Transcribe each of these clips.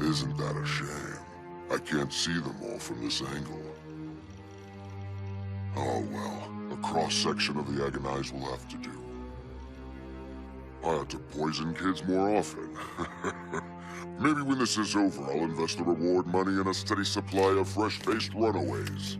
Isn't that a shame? I can't see them all from this angle. Oh well, a cross-section of the agonized will have to do. I ought to poison kids more often. Maybe when this is over, I'll invest the reward money in a steady supply of fresh-faced runaways.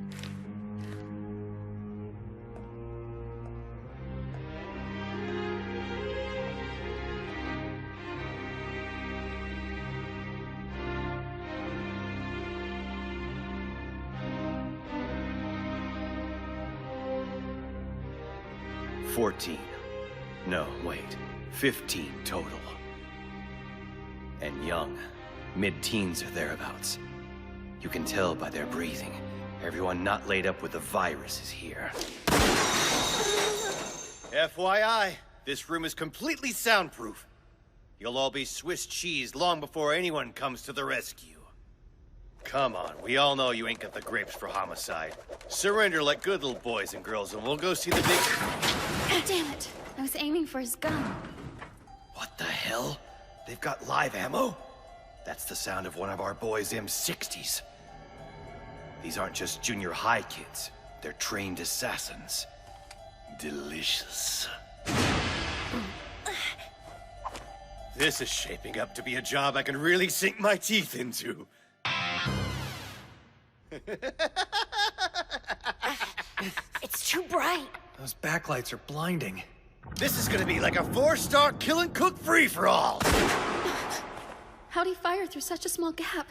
No, wait. 15 total. And young. Mid-teens or thereabouts. You can tell by their breathing. Everyone not laid up with the virus is here. FYI, this room is completely soundproof. You'll all be Swiss cheese long before anyone comes to the rescue. Come on, we all know you ain't got the grapes for homicide. Surrender like good little boys and girls, and we'll go see the big... God damn it. I was aiming for his gun. What the hell? They've got live ammo? That's the sound of one of our boys' M60s. These aren't just junior high kids. They're trained assassins. Delicious. This is shaping up to be a job I can really sink my teeth into. It's too bright. Those backlights are blinding. This is gonna be like a 4-star kill and cook free-for-all. How'd he fire through such a small gap?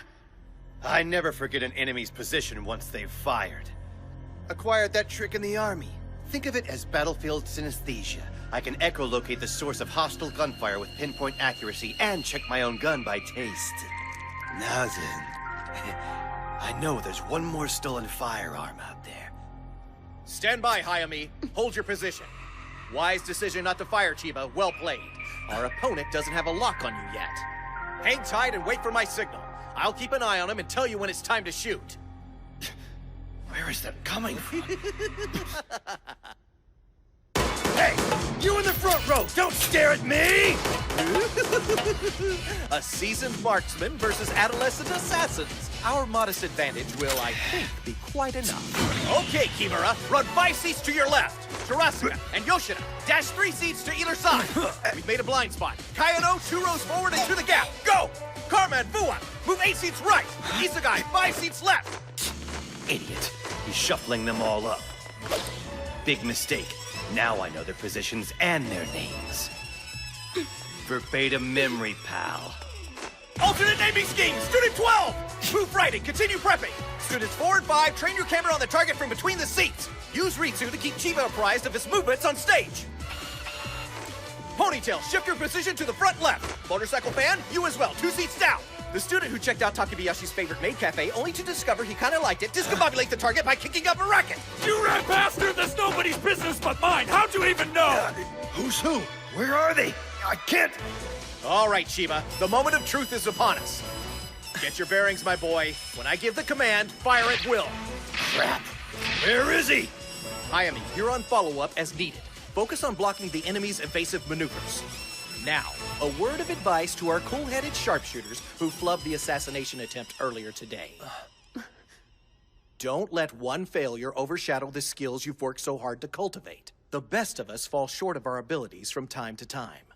I never forget an enemy's position once they've fired. Acquired that trick in the army. Think of it as battlefield synesthesia. I can echolocate the source of hostile gunfire with pinpoint accuracy and check my own gun by taste. Now then, I know there's one more stolen firearm out there. Stand by, Hayami. Hold your position. Wise decision not to fire, Chiba. Well played. Our opponent doesn't have a lock on you yet. Hang tight and wait for my signal. I'll keep an eye on him and tell you when it's time to shoot. Where is that coming from? Hey, you in the front row, don't stare at me! A seasoned marksman versus adolescent assassins. Our modest advantage will, I think, be quite enough. Okay, Kimura, run 5 seats to your left. Terasuka and Yoshida, dash 3 seats to either side. We've made a blind spot. Kayano, 2 rows forward and to the gap. Go! Carman, Fuwa, move 8 seats right. Isegai, 5 seats left. Idiot. He's shuffling them all up. Big mistake. Now I know their positions and their names. Verbatim memory, pal. Alternate naming scheme, Student 12! Move right and continue prepping. Students 4 and 5, train your camera on the target from between the seats. Use Ritsu to keep Chiba apprised of his movements on stage. Ponytail, shift your position to the front left. Motorcycle fan, you as well, 2 seats down. The student who checked out Takebayashi's favorite maid cafe only to discover he kinda liked it, discombobulate the target by kicking up a racket. You rat bastard! That's nobody's business but mine! How'd you even know? Who's who? Where are they? I can't... All right, Chiba, the moment of truth is upon us. Get your bearings, my boy. When I give the command, fire at will. Crap. Where is he? Hayami, you're on follow-up as needed. Focus on blocking the enemy's evasive maneuvers. Now, a word of advice to our cool-headed sharpshooters who flubbed the assassination attempt earlier today. Don't let one failure overshadow the skills you've worked so hard to cultivate. The best of us fall short of our abilities from time to time.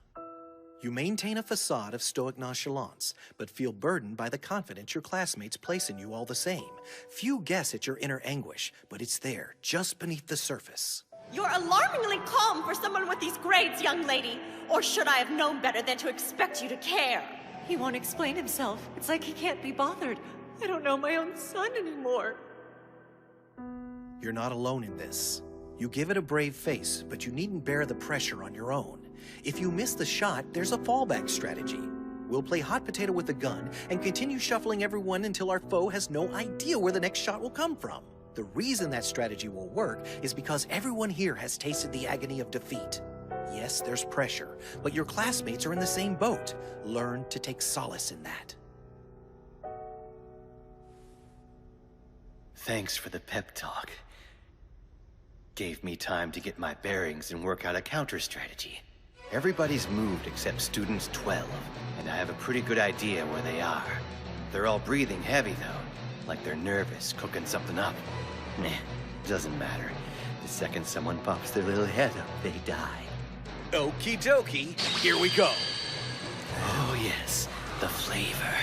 You maintain a facade of stoic nonchalance, but feel burdened by the confidence your classmates place in you all the same. Few guess at your inner anguish, but it's there, just beneath the surface. You're alarmingly calm for someone with these grades, young lady. Or should I have known better than to expect you to care? He won't explain himself. It's like he can't be bothered. I don't know my own son anymore. You're not alone in this. You give it a brave face, but you needn't bear the pressure on your own. If you miss the shot, there's a fallback strategy. We'll play hot potato with the gun and continue shuffling everyone until our foe has no idea where the next shot will come from. The reason that strategy will work is because everyone here has tasted the agony of defeat. Yes, there's pressure, but your classmates are in the same boat. Learn to take solace in that. Thanks for the pep talk. Gave me time to get my bearings and work out a counter strategy. Everybody's moved except students 12, and I have a pretty good idea where they are. They're all breathing heavy, though. Like they're nervous, cooking something up. Meh, doesn't matter. The second someone pops their little head up, they die. Okie dokie, here we go. Oh yes, the flavor.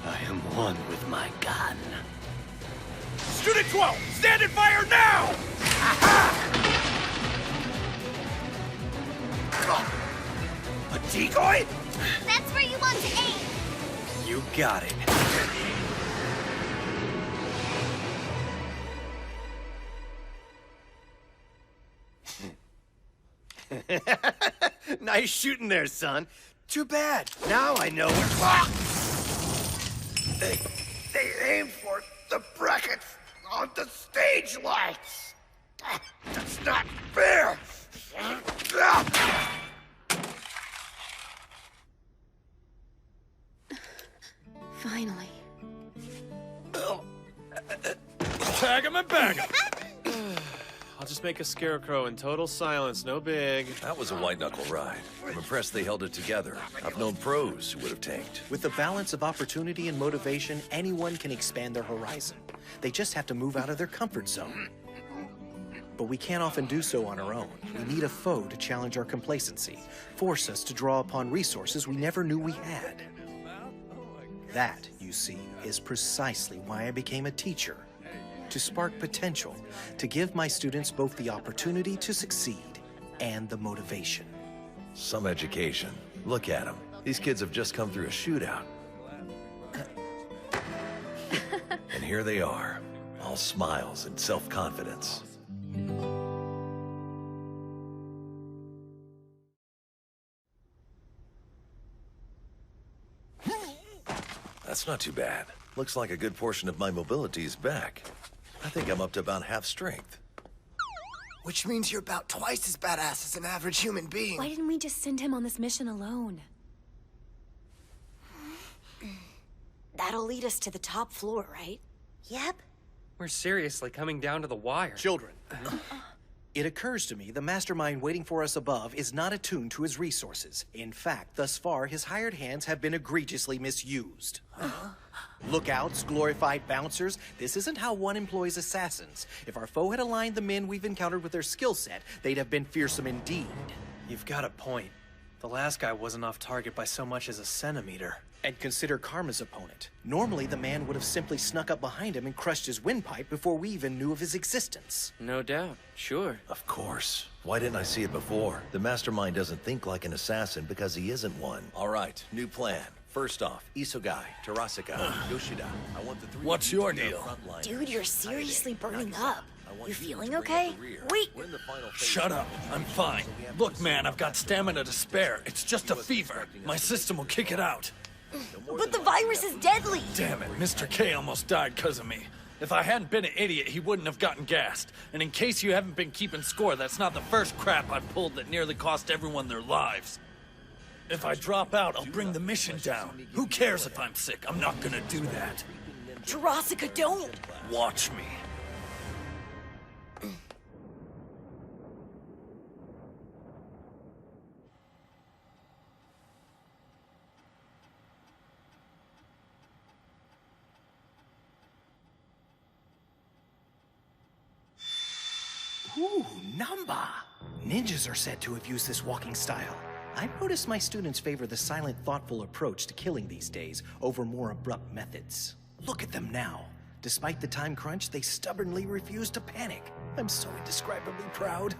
I am one with my gun. Student 12, stand and fire now! A decoy? That's where you want to aim. You got it. Nice shooting there, son. Too bad. Now I know where... They aimed for the brackets on the stage lights. That's not fair. Finally. Tag him and bag him. I'll just make a scarecrow in total silence, no big. That was a white-knuckle ride. I'm impressed they held it together. I've known pros who would have tanked. With the balance of opportunity and motivation, anyone can expand their horizon. They just have to move out of their comfort zone. But we can't often do so on our own. We need a foe to challenge our complacency, force us to draw upon resources we never knew we had. That, you see, is precisely why I became a teacher. To spark potential, to give my students both the opportunity to succeed and the motivation. Some education. Look at them. These kids have just come through a shootout. And here they are, all smiles and self-confidence. That's not too bad. Looks like a good portion of my mobility is back. I think I'm up to about half strength. Which means you're about twice as badass as an average human being. Why didn't we just send him on this mission alone? That'll lead us to the top floor, right? Yep. We're seriously coming down to the wire. Children, it occurs to me the mastermind waiting for us above is not attuned to his resources. In fact, thus far, his hired hands have been egregiously misused. Lookouts, glorified bouncers, this isn't how one employs assassins. If our foe had aligned the men we've encountered with their skill set, they'd have been fearsome indeed. You've got a point. The last guy wasn't off target by so much as a centimeter. And consider Karma's opponent. Normally, the man would have simply snuck up behind him and crushed his windpipe before we even knew of his existence. No doubt, sure. Of course. Why didn't I see it before? The mastermind doesn't think like an assassin because he isn't one. All right, new plan. First off, Isogai, Terasaka, Yoshida. I want the three. What's your deal? Dude, you're seriously burning up. You feeling okay? Wait! Shut up. I'm fine. Look, man, I've got stamina to spare. It's just a fever. My system will kick it out. But the virus is deadly! Damn it, Mr. K almost died because of me. If I hadn't been an idiot, he wouldn't have gotten gassed. And in case you haven't been keeping score, that's not the first crap I've pulled that nearly cost everyone their lives. If I drop out, I'll bring the mission down. Who cares if I'm sick? I'm not gonna do that. Jurassica, don't! Watch me. Ooh, Namba! Ninjas are said to have used this walking style. I've noticed my students favor the silent, thoughtful approach to killing these days over more abrupt methods. Look at them now. Despite the time crunch, they stubbornly refuse to panic. I'm so indescribably proud.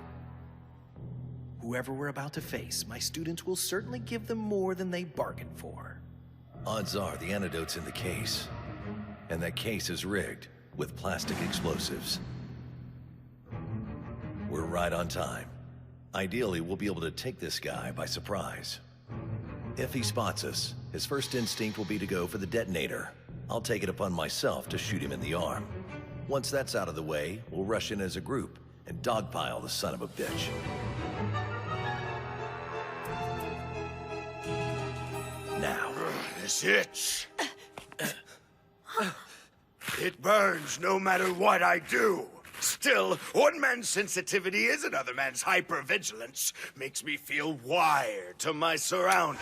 Whoever we're about to face, my students will certainly give them more than they bargained for. Odds are the antidote's in the case. And that case is rigged with plastic explosives. We're right on time. Ideally, we'll be able to take this guy by surprise. If he spots us, his first instinct will be to go for the detonator. I'll take it upon myself to shoot him in the arm. Once that's out of the way, we'll rush in as a group and dogpile the son of a bitch. Now. This itch. It burns no matter what I do. Still, one man's sensitivity is another man's hypervigilance. Makes me feel wired to my surroundings.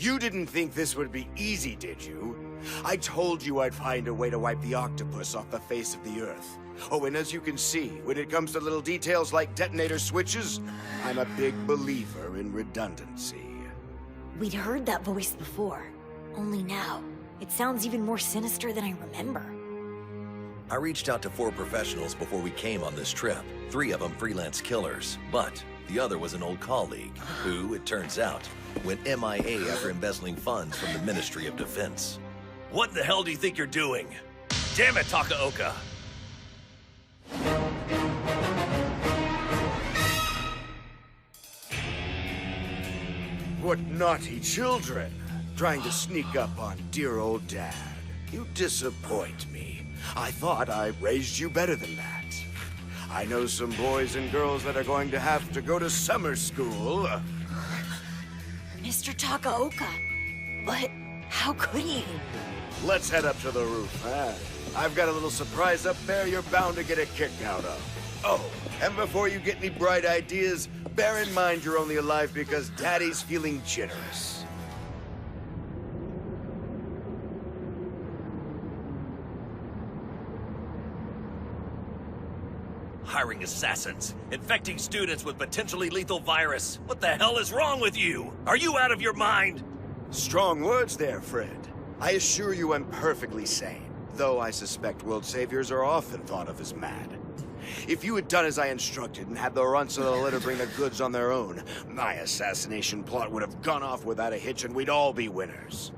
You didn't think this would be easy, did you? I told you I'd find a way to wipe the octopus off the face of the Earth. Oh, and as you can see, when it comes to little details like detonator switches, I'm a big believer in redundancy. We'd heard that voice before. Only now, it sounds even more sinister than I remember. I reached out to 4 professionals before we came on this trip. 3 of them freelance killers, but the other was an old colleague who, it turns out, went MIA after embezzling funds from the Ministry of Defense. What the hell do you think you're doing? Damn it, Takaoka! What naughty children, trying to sneak up on dear old Dad. You disappoint me. I thought I raised you better than that. I know some boys and girls that are going to have to go to summer school. Mr. Takaoka, but how could you? Let's head up to the roof, huh? I've got a little surprise up there you're bound to get a kick out of. Oh, and before you get any bright ideas, bear in mind you're only alive because Daddy's feeling generous. Hiring assassins, infecting students with potentially lethal virus. What the hell is wrong with you? Are you out of your mind? Strong words there, Fred. I assure you I'm perfectly sane, though I suspect world saviors are often thought of as mad. If you had done as I instructed and had the runts of the litter bring the goods on their own, my assassination plot would have gone off without a hitch and we'd all be winners.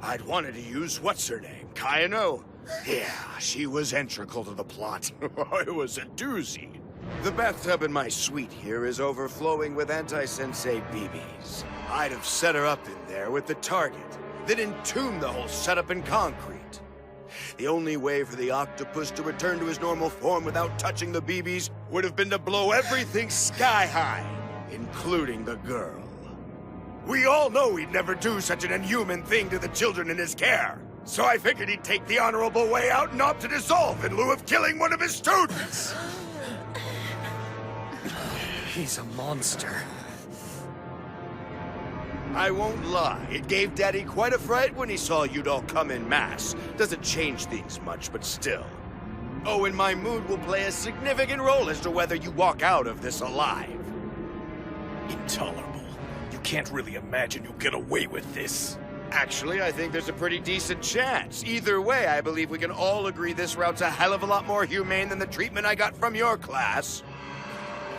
I'd wanted to use what's-her-name, Kayano. Yeah, she was integral to the plot. It was a doozy. The bathtub in my suite here is overflowing with anti-sensei BBs. I'd have set her up in there with the target, then entomb the whole setup in concrete. The only way for the octopus to return to his normal form without touching the BBs would have been to blow everything sky high, including the girl. We all know he'd never do such an inhuman thing to the children in his care. So I figured he'd take the honorable way out and opt to dissolve in lieu of killing one of his students. He's a monster. I won't lie, it gave Daddy quite a fright when he saw you'd all come in mass. Doesn't change things much, but still. Oh, and my mood will play a significant role as to whether you walk out of this alive. Intolerable. You can't really imagine you'll get away with this. Actually, I think there's a pretty decent chance. Either way, I believe we can all agree this route's a hell of a lot more humane than the treatment I got from your class.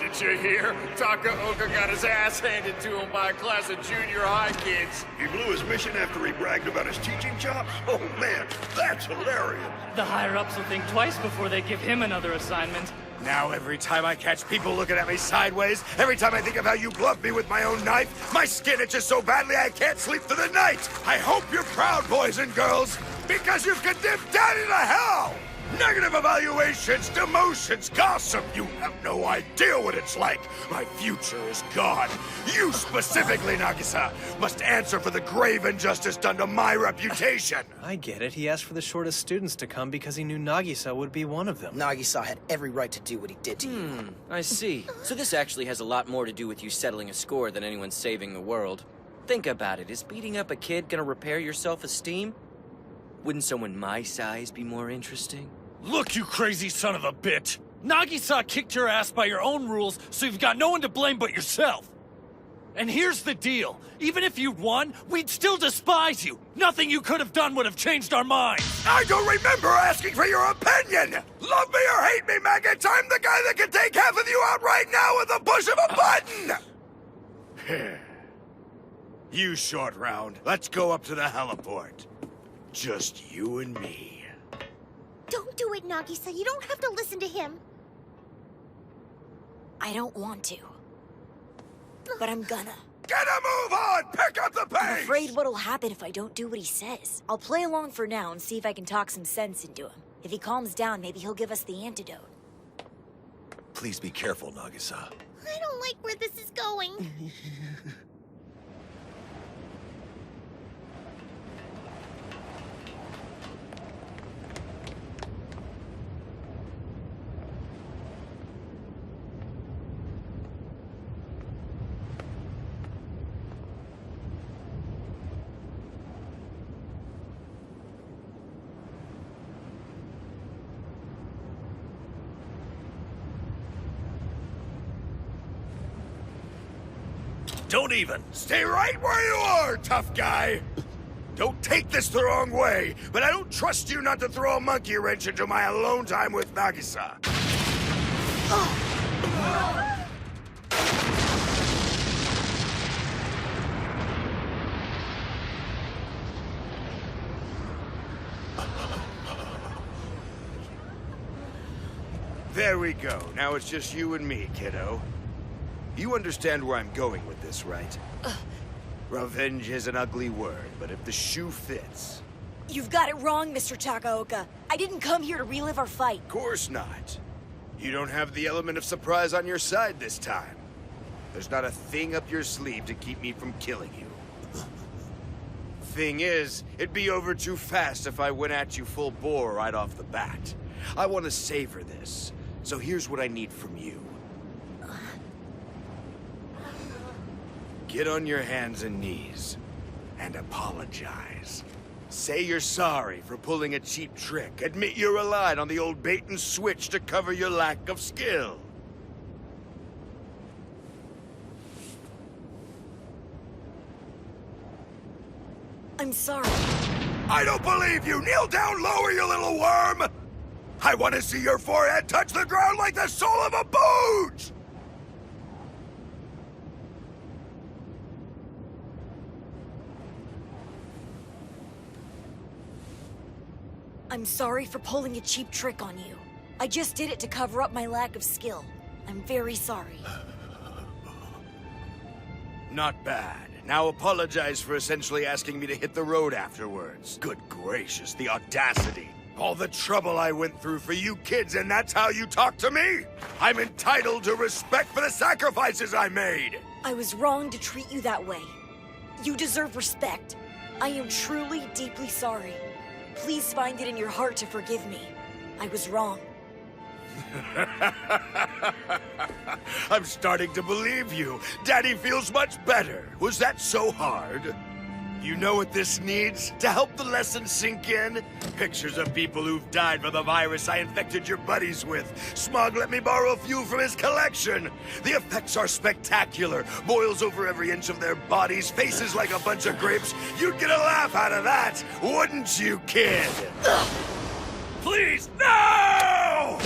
Did you hear? Takaoka got his ass handed to him by a class of junior high kids. He blew his mission after he bragged about his teaching chops? Oh man, that's hilarious. The higher-ups will think twice before they give him another assignment. Now every time I catch people looking at me sideways, every time I think of how you gloved me with my own knife, my skin itches so badly I can't sleep through the night! I hope you're proud, boys and girls, because you've condemned Daddy to hell! Negative evaluations, demotions, gossip, you have no idea what it's like! My future is gone. You specifically, Nagisa, must answer for the grave injustice done to my reputation! I get it. He asked for the shortest students to come because he knew Nagisa would be one of them. Nagisa had every right to do what he did to you. I see. So this actually has a lot more to do with you settling a score than anyone saving the world. Think about it. Is beating up a kid gonna repair your self-esteem? Wouldn't someone my size be more interesting? Look, you crazy son of a bitch! Nagisa kicked your ass by your own rules, so you've got no one to blame but yourself! And here's the deal. Even if you'd won, we'd still despise you. Nothing you could have done would have changed our minds. I don't remember asking for your opinion! Love me or hate me, maggots, I'm the guy that can take half of you out right now with the push of a button! You, Short Round, let's go up to the heliport. Just you and me. Don't do it, Nagisa. You don't have to listen to him. I don't want to. But I'm gonna. Get a move on! Pick up the pace! I'm afraid what'll happen if I don't do what he says. I'll play along for now and see if I can talk some sense into him. If he calms down, maybe he'll give us the antidote. Please be careful, Nagisa. I don't like where this is going. Don't even. Stay right where you are, tough guy! Don't take this the wrong way, but I don't trust you not to throw a monkey wrench into my alone time with Nagisa. There we go. Now it's just you and me, kiddo. You understand where I'm going with this, right? Revenge is an ugly word, but if the shoe fits... You've got it wrong, Mr. Takaoka. I didn't come here to relive our fight. Of course not. You don't have the element of surprise on your side this time. There's not a thing up your sleeve to keep me from killing you. Thing is, it'd be over too fast if I went at you full bore right off the bat. I want to savor this, so here's what I need from you. Get on your hands and knees and apologize. Say you're sorry for pulling a cheap trick. Admit you relied on the old bait and switch to cover your lack of skill. I'm sorry. I don't believe you! Kneel down lower, you little worm! I want to see your forehead touch the ground like the soul of a booge! I'm sorry for pulling a cheap trick on you. I just did it to cover up my lack of skill. I'm very sorry. Not bad. Now apologize for essentially asking me to hit the road afterwards. Good gracious, the audacity. All the trouble I went through for you kids, and that's how you talk to me? I'm entitled to respect for the sacrifices I made! I was wrong to treat you that way. You deserve respect. I am truly, deeply sorry. Please find it in your heart to forgive me. I was wrong. I'm starting to believe you. Daddy feels much better. Was that so hard? You know what this needs? To help the lesson sink in? Pictures of people who've died from the virus I infected your buddies with. Smog let me borrow a few from his collection. The effects are spectacular. Boils over every inch of their bodies, faces like a bunch of grapes. You'd get a laugh out of that, wouldn't you, kid? Please, no!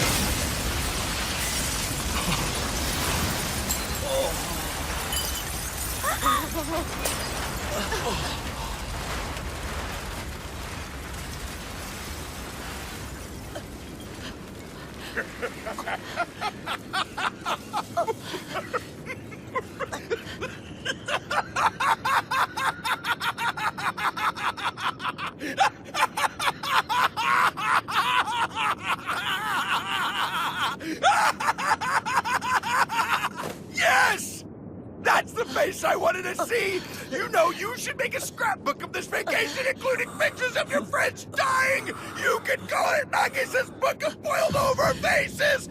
Yes! That's the face I wanted to see! You know, you should make a scrapbook of this vacation, including pictures of your friends dying! You can call it Nagisa's Book of Boiled Over Faces!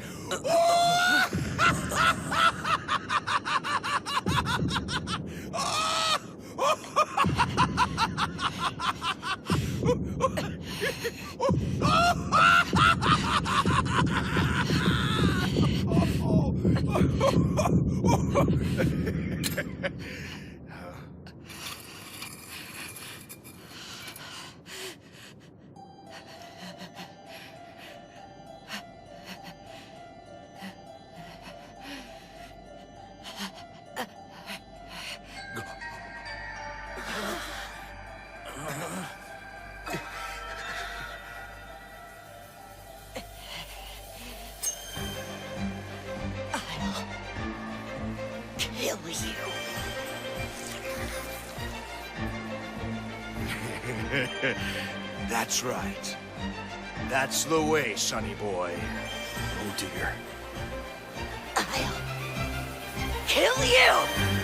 Kill you. That's right. That's the way, sonny boy. Oh dear. I'll kill you!